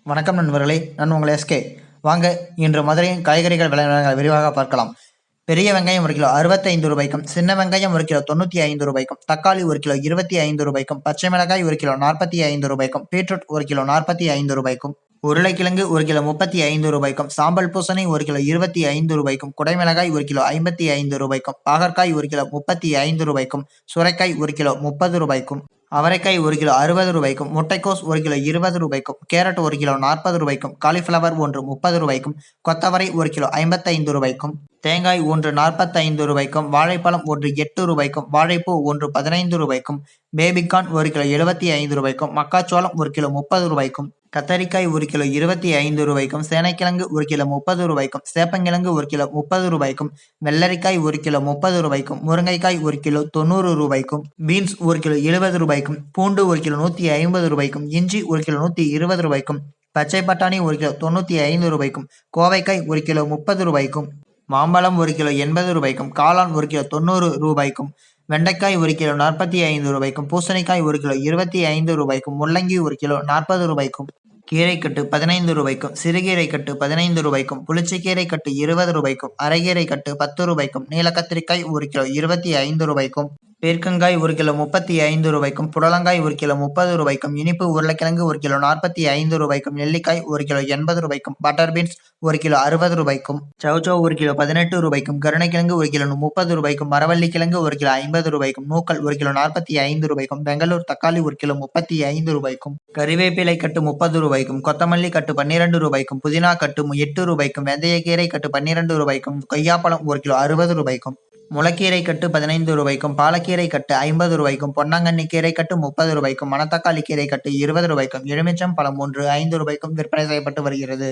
வணக்கம் நண்பர்களே, நான் உங்கள் எஸ்கே. வாங்க இன்று மதுரையின் காய்கறிகள் விலை நிலவரங்களை விரிவாக பார்க்கலாம். பெரிய வெங்காயம் 1 கிலோ 65 ரூபாய்க்கும், சின்ன வெங்காயம் 1 கிலோ 95 ரூபாய்க்கும், தக்காளி 1 கிலோ 25 ரூபாய்க்கும், பச்சை மிளகாய் 1 கிலோ 45 ரூபாய்க்கும், பீட்ரூட் 1 கிலோ 45 ரூபாய்க்கும், உருளைக்கிழங்கு 1 கிலோ 35 ரூபாய்க்கும், சாம்பல் பூசணி 1 கிலோ 25 ரூபாய்க்கும், குடைமிளகாய் 1 கிலோ 55 ரூபாய்க்கும், பாகற்காய் 1 கிலோ 35 ரூபாய்க்கும், சுரைக்காய் 1 கிலோ 30 ரூபாய்க்கும், அவரைக்காய் 1 கிலோ 60 ரூபாய்க்கும், முட்டைக்கோஸ் 1 கிலோ 20 ரூபாய்க்கும், கேரட் 1 கிலோ 40 ரூபாய்க்கும், காலிஃப்ளவர் 1 30 ரூபாய்க்கும், கொத்தவரை 1 கிலோ 55 ரூபாய்க்கும், தேங்காய் 1 45 ரூபாய்க்கும், வாழைப்பழம் 1 8 ரூபாய்க்கும், வாழைப்பூ 1 15 ரூபாய்க்கும், பேபிகார்ன் 1 கிலோ 75 ரூபாய்க்கும், மக்காச்சோளம் 1 கிலோ 30 ரூபாய்க்கும், கத்தரிக்காய் 1 கிலோ 25 ரூபாய்க்கும், சேனைக்கிழங்கு 1 கிலோ 30 ரூபாய்க்கும், சேப்பங்கிழங்கு 1 கிலோ 30 ரூபாய்க்கும், வெள்ளரிக்காய் 1 கிலோ 30 ரூபாய்க்கும், முருங்கைக்காய் 1 கிலோ 90 ரூபாய்க்கும், பீன்ஸ் 1 கிலோ 70 ரூபாய்க்கும், பூண்டு 1 கிலோ 150 ரூபாய்க்கும், இஞ்சி 1 கிலோ 120 ரூபாய்க்கும், பச்சை பட்டாணி 1 கிலோ 95 ரூபாய்க்கும், கோவைக்காய் 1 கிலோ 30 ரூபாய்க்கும், மாம்பழம் 1 கிலோ 80 ரூபாய்க்கும், காளான் 1 கிலோ 90 ரூபாய்க்கும், வெண்டைக்காய் 1 கிலோ 45 ரூபாய்க்கும், பூசணிக்காய் 1 கிலோ 25 ரூபாய்க்கும், முள்ளங்கி 1 கிலோ 40 ரூபாய்க்கும், கீரைக்கட்டு 15 ரூபாய்க்கும், சிறுகீரை கட்டு 15 ரூபாய்க்கும், புளிச்சக்கீரை கட்டு 20 ரூபாய்க்கும், அரைகீரை கட்டு 10 ரூபாய்க்கும், நீலக்கத்திரிக்காய் 1 கிலோ 25 ரூபாய்க்கும், பீர்க்கங்காய் 1 கிலோ 35 ரூபாய்க்கும், புடலங்காய் 1 கிலோ 30 ரூபாய்க்கும், இனிப்பு உருளைக்கிழங்கு 1 கிலோ 45 ரூபாய்க்கும், நெல்லிக்காய் 1 கிலோ 80 ரூபாய்க்கும், பட்டர் பீன்ஸ் 1 கிலோ 60 ரூபாய்க்கும், சௌச்சௌ 1 கிலோ 18 ரூபாய்க்கும், கருணைக்கிழங்கு 1 கிலோ 30 ரூபாய்க்கும், மரவள்ளி கிழங்கு 1 கிலோ 50 ரூபாய்க்கும், நூக்கல் 1 கிலோ 45 ரூபாய்க்கும், பெங்களூர் தக்காளி 1 கிலோ 35 ரூபாய்க்கும், கறிவேப்பிலை கட்டு 30 ரூபாய்க்கும், கொத்தமல்லி கட்டு 12 ரூபாய்க்கும், புதினா கட்டு 8 ரூபாய்க்கும், வெந்தயக்கீரை கட்டு 12 ரூபாய்க்கும், கொய்யாப்பழம் 1 கிலோ 60 ரூபாய்க்கும், முளக்கீரை கட்டு 15 ரூபாய்க்கும், பாலக்கீரை கட்டு 50 ரூபாய்க்கும், பொன்னாங்கண்ணி கீரை கட்டு 30 ரூபாய்க்கும், மணத்தக்காளி கீரை கட்டு 20 ரூபாய்க்கும், எலுமிச்சம் பழம் 1 5 ரூபாய்க்கும் விற்பனை செய்யப்பட்டு வருகிறது.